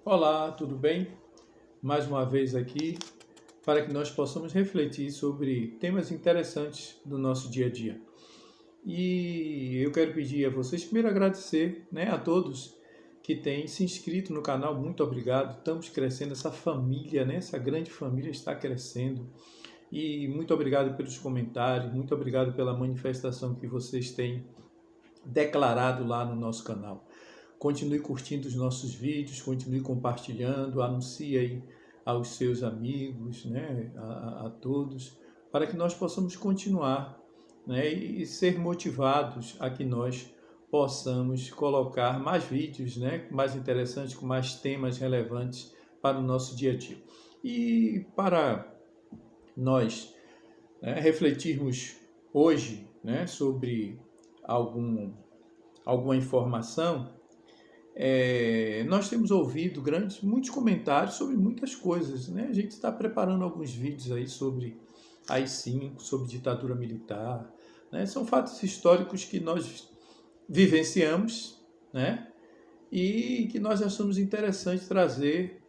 Olá, tudo bem? Mais uma vez aqui para que nós possamos refletir sobre temas interessantes do nosso dia a dia. E eu quero pedir a vocês, primeiro agradecer, a todos que têm se inscrito no canal. Muito obrigado. Estamos crescendo, essa família, essa grande família está crescendo. E muito obrigado pelos comentários, muito obrigado pela manifestação que vocês têm declarado lá no nosso canal. Continue curtindo os nossos vídeos, continue compartilhando, anuncie aí aos seus amigos, a todos, para que nós possamos continuar, e ser motivados a que nós possamos colocar mais vídeos, mais interessantes, com mais temas relevantes para o nosso dia a dia. E para nós, refletirmos hoje, sobre alguma informação, nós temos ouvido muitos comentários sobre muitas coisas, A gente está preparando alguns vídeos aí sobre AI-5, sobre ditadura militar, São fatos históricos que nós vivenciamos, E que nós achamos interessante trazer,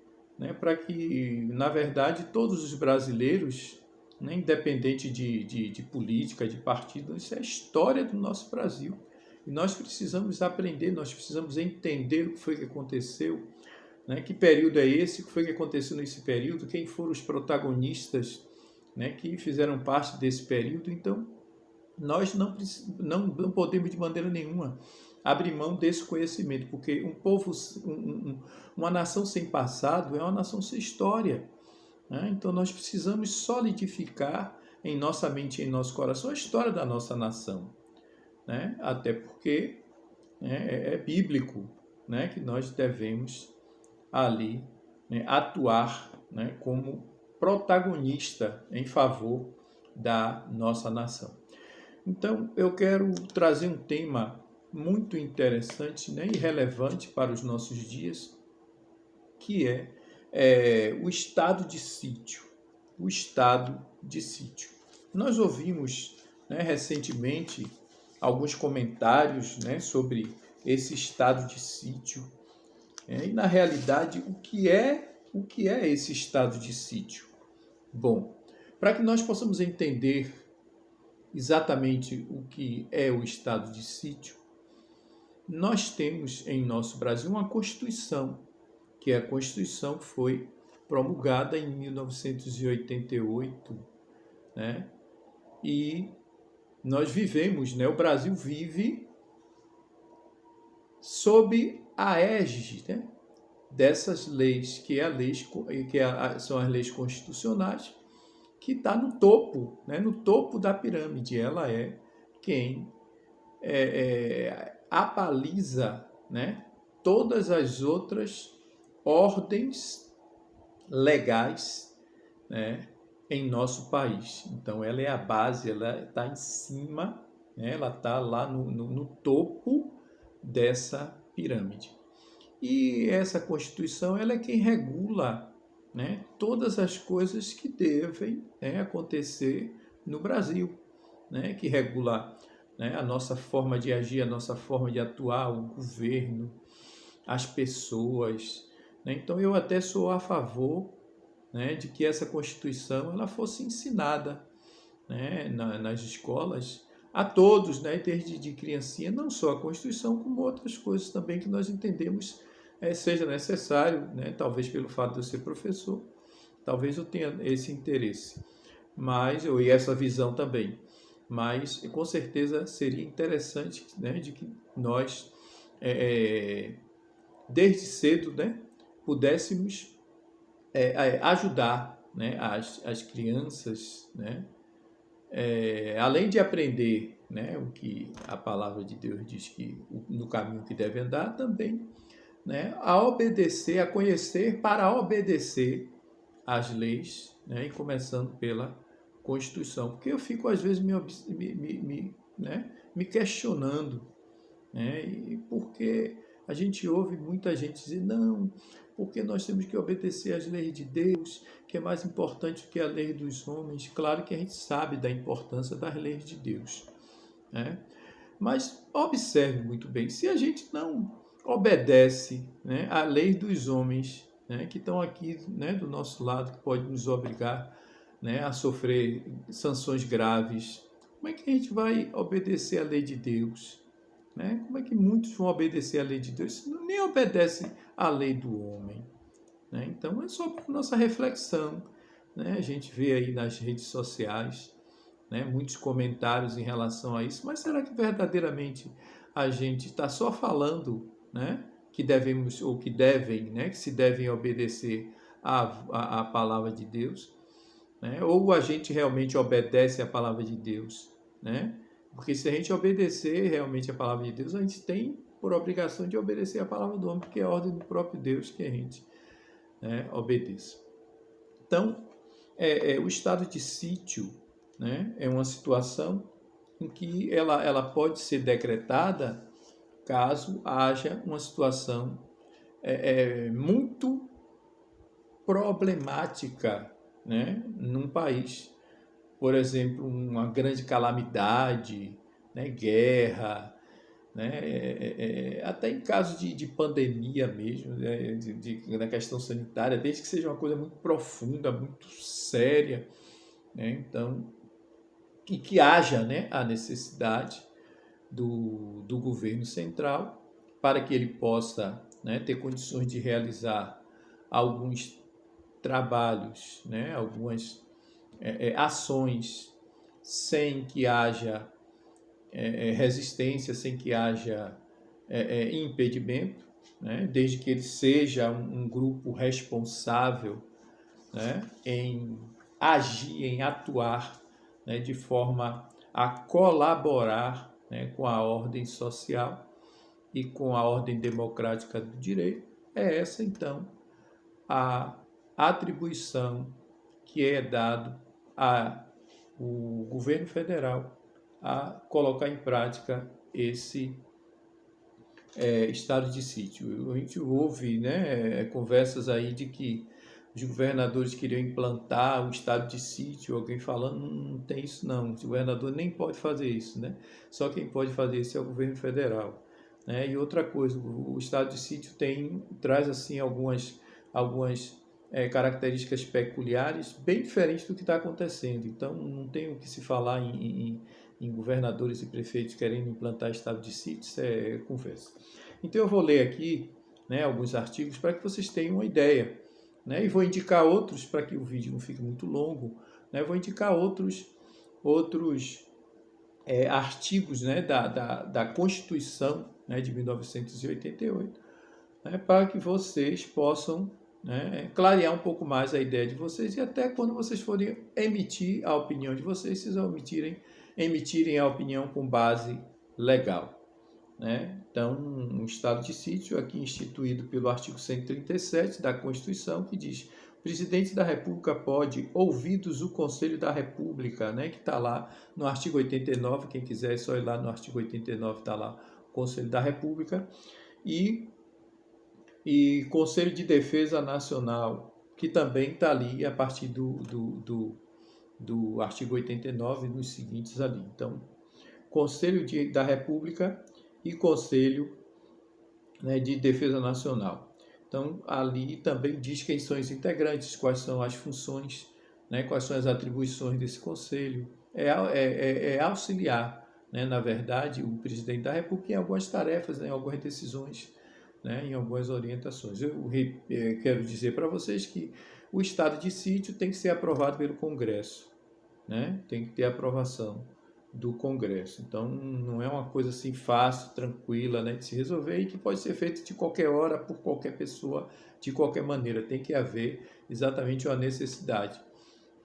para que, na verdade, todos os brasileiros, independente de política, de partido, isso é a história do nosso Brasil. E nós precisamos aprender, nós precisamos entender o que foi que aconteceu, que período é esse, o que foi que aconteceu nesse período, quem foram os protagonistas, que fizeram parte desse período. Então, nós não podemos de maneira nenhuma abrir mão desse conhecimento, porque um povo, uma nação sem passado é uma nação sem história. Então, nós precisamos solidificar em nossa mente e em nosso coração a história da nossa nação. Até porque é bíblico, que nós devemos ali, atuar, como protagonista em favor da nossa nação. Então, eu quero trazer um tema muito interessante, e relevante para os nossos dias, que é o estado de sítio. O estado de sítio. Nós ouvimos, recentemente, alguns comentários, sobre esse estado de sítio. E, na realidade, o que é esse estado de sítio? Bom, para que nós possamos entender exatamente o que é o estado de sítio, nós temos em nosso Brasil uma Constituição, que a Constituição foi promulgada em 1988, E nós vivemos, o Brasil vive sob a égide, dessas leis, são as leis constitucionais, que está no topo, no topo da pirâmide. Ela é quem abaliza, todas as outras ordens legais, em nosso país. Então, ela é a base, ela está em cima, ela está lá no topo dessa pirâmide. E essa Constituição, ela é quem regula, todas as coisas que devem, acontecer no Brasil, que regula, a nossa forma de agir, a nossa forma de atuar, o governo, as pessoas. Então, eu até sou a favor, de que essa Constituição ela fosse ensinada, nas escolas a todos, desde de criancinha, não só a Constituição, como outras coisas também que nós entendemos seja necessário, talvez pelo fato de eu ser professor, talvez eu tenha esse interesse, e essa visão também. Mas com certeza seria interessante, de que nós, desde cedo, pudéssemos ajudar, as crianças, além de aprender, o que a palavra de Deus diz que no caminho que deve andar, também, a obedecer, a conhecer para obedecer às leis, e começando pela Constituição. Porque eu fico, às vezes, me questionando, e porque a gente ouve muita gente dizer, não, porque nós temos que obedecer às leis de Deus, que é mais importante do que a lei dos homens. Claro que a gente sabe da importância das leis de Deus, Mas observe muito bem, se a gente não obedece, né, a lei dos homens, né, que estão aqui, né, do nosso lado, que pode nos obrigar, né, a sofrer sanções graves. Como é que a gente vai obedecer à lei de Deus? Né? Como é que muitos vão obedecer à lei de Deus? Isso nem obedece à lei do homem. Né? Então é só para nossa reflexão. Né? A gente vê aí nas redes sociais, né, muitos comentários em relação a isso, mas será que verdadeiramente a gente está só falando, né, que devemos ou que devem, né, que se devem obedecer à palavra de Deus, né, ou a gente realmente obedece à palavra de Deus, né? Porque se a gente obedecer realmente à palavra de Deus, a gente tem por obrigação de obedecer à palavra do homem, porque é a ordem do próprio Deus que a gente, né, obedeça. Então, o estado de sítio, né, é uma situação em que ela pode ser decretada caso haja uma situação muito problemática, né, num país. Por exemplo, uma grande calamidade, né, guerra, né, até em caso de pandemia mesmo, né, na questão sanitária, desde que seja uma coisa muito profunda, muito séria, né, então, que haja, né, a necessidade do governo central para que ele possa, né, ter condições de realizar alguns trabalhos, né, algumas ações sem que haja resistência, sem que haja impedimento, né, desde que ele seja um grupo responsável, né, em agir, em atuar, né, de forma a colaborar, né, com a ordem social e com a ordem democrática do direito. É essa, então, a atribuição que é dado ao governo federal a colocar em prática esse estado de sítio. A gente ouve, né, conversas aí de que os governadores queriam implantar o estado de sítio, alguém falando, não tem isso não, o governador nem pode fazer isso, né? Só quem pode fazer isso é o governo federal. Né? E outra coisa, o estado de sítio traz assim algumas características peculiares bem diferentes do que está acontecendo. Então não tem o que se falar em governadores e prefeitos querendo implantar estado de sítio, isso é conversa. Então eu vou ler aqui, né, alguns artigos para que vocês tenham uma ideia, né, e vou indicar outros para que o vídeo não fique muito longo, né, vou indicar outros artigos, né, da Constituição, né, de 1988, né, para que vocês possam, né, clarear um pouco mais a ideia de vocês e até quando vocês forem emitir a opinião de vocês, vocês emitirem a opinião com base legal. Né? Então, um estado de sítio aqui instituído pelo artigo 137 da Constituição, que diz: o presidente da República pode, ouvidos o Conselho da República, né, que está lá no artigo 89, quem quiser é só ir lá no artigo 89, está lá o Conselho da República, e Conselho de Defesa Nacional, que também está ali a partir do artigo 89 nos seguintes ali. Então, Conselho da República e Conselho, né, de Defesa Nacional. Então, ali também diz quem são os integrantes, quais são as funções, né, quais são as atribuições desse conselho. É auxiliar, né, na verdade, o presidente da República em algumas tarefas, né, em algumas decisões, né, em algumas orientações. Eu quero dizer para vocês que o estado de sítio tem que ser aprovado pelo Congresso, né, tem que ter aprovação do Congresso. Então, não é uma coisa assim fácil, tranquila, né, de se resolver e que pode ser feito de qualquer hora, por qualquer pessoa, de qualquer maneira. Tem que haver exatamente uma necessidade.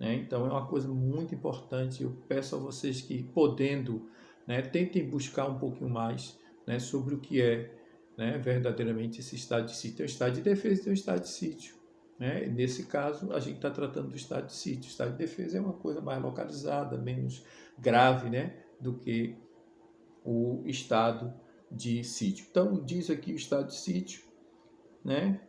Né? Então, é uma coisa muito importante. Eu peço a vocês que, podendo, né, tentem buscar um pouquinho mais, né, sobre o que é, né, verdadeiramente esse estado de sítio. Tem o estado de defesa e tem o estado de sítio. Né? Nesse caso, a gente está tratando do estado de sítio. O estado de defesa é uma coisa mais localizada, menos grave, né, do que o estado de sítio. Então, diz aqui o estado de sítio, né,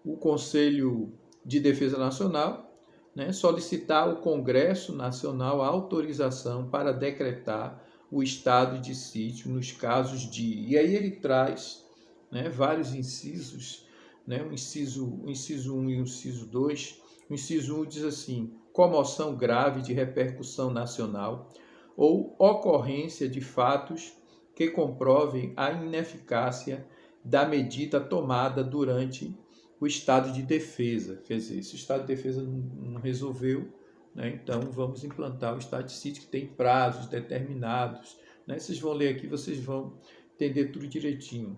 o Conselho de Defesa Nacional, né, solicitar ao Congresso Nacional a autorização para decretar o estado de sítio nos casos de... E aí ele traz, né, vários incisos, né, o inciso 1 e o inciso 2. O inciso 1 diz assim: comoção grave de repercussão nacional ou ocorrência de fatos que comprovem a ineficácia da medida tomada durante o estado de defesa. Quer dizer, se o estado de defesa não resolveu, né, então vamos implantar o estado de sítio, que tem prazos determinados. Né? Vocês vão ler aqui, vocês vão entender tudo direitinho.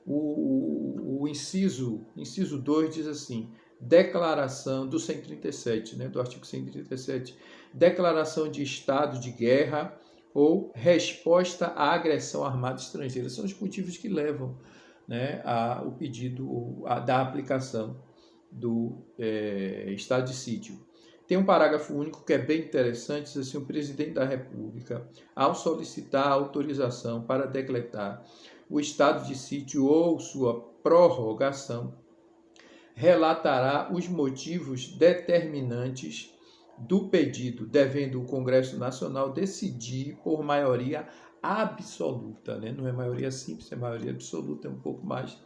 O inciso 2 diz assim: declaração do 137, né, do artigo 137, declaração de estado de guerra ou resposta à agressão armada estrangeira. São os motivos que levam, né, o pedido da aplicação do estado de sítio. Tem um parágrafo único que é bem interessante, diz assim: o presidente da República, ao solicitar autorização para decretar o estado de sítio ou sua prorrogação, relatará os motivos determinantes do pedido, devendo o Congresso Nacional decidir por maioria absoluta, né? Não é maioria simples, é maioria absoluta, é um pouco mais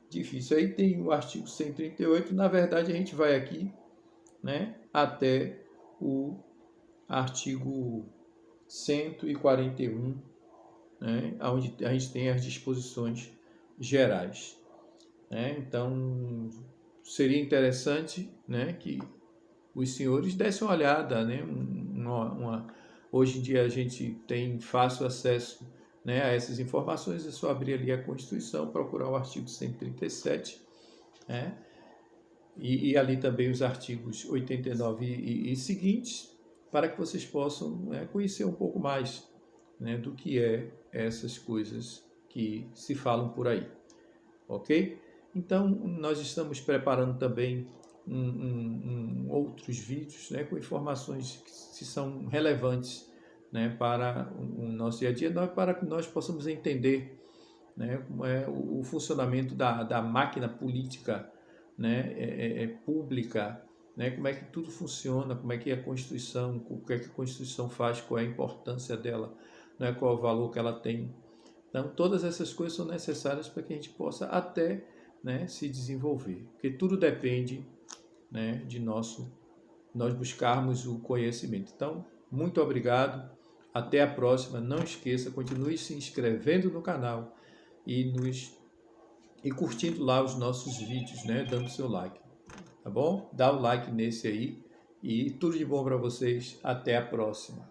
difícil. Aí tem o artigo 138, na verdade a gente vai aqui, né, até o artigo 141, né, onde a gente tem as disposições gerais. Né? Então, seria interessante, né, que os senhores dessem uma olhada. Né? Hoje em dia a gente tem fácil acesso, né, a essas informações, é só abrir ali a Constituição, procurar o artigo 137, né? E ali também os artigos 89 e seguintes, para que vocês possam, né, conhecer um pouco mais, né, do que essas coisas que se falam por aí, ok? Então, nós estamos preparando também outros vídeos, né, com informações que são relevantes, né, para o nosso dia a dia, para que nós possamos entender, né, como é o funcionamento da máquina política, né, pública, né, como é que tudo funciona, como é que a Constituição, o que é que a Constituição faz, qual é a importância dela, né, qual é o valor que ela tem. Então, todas essas coisas são necessárias para que a gente possa até, né, se desenvolver, porque tudo depende, né, de nós buscarmos o conhecimento. Então, muito obrigado, até a próxima. Não esqueça, continue se inscrevendo no canal e curtindo lá os nossos vídeos, né, dando seu like, tá bom? Dá o like nesse aí e tudo de bom para vocês. Até a próxima.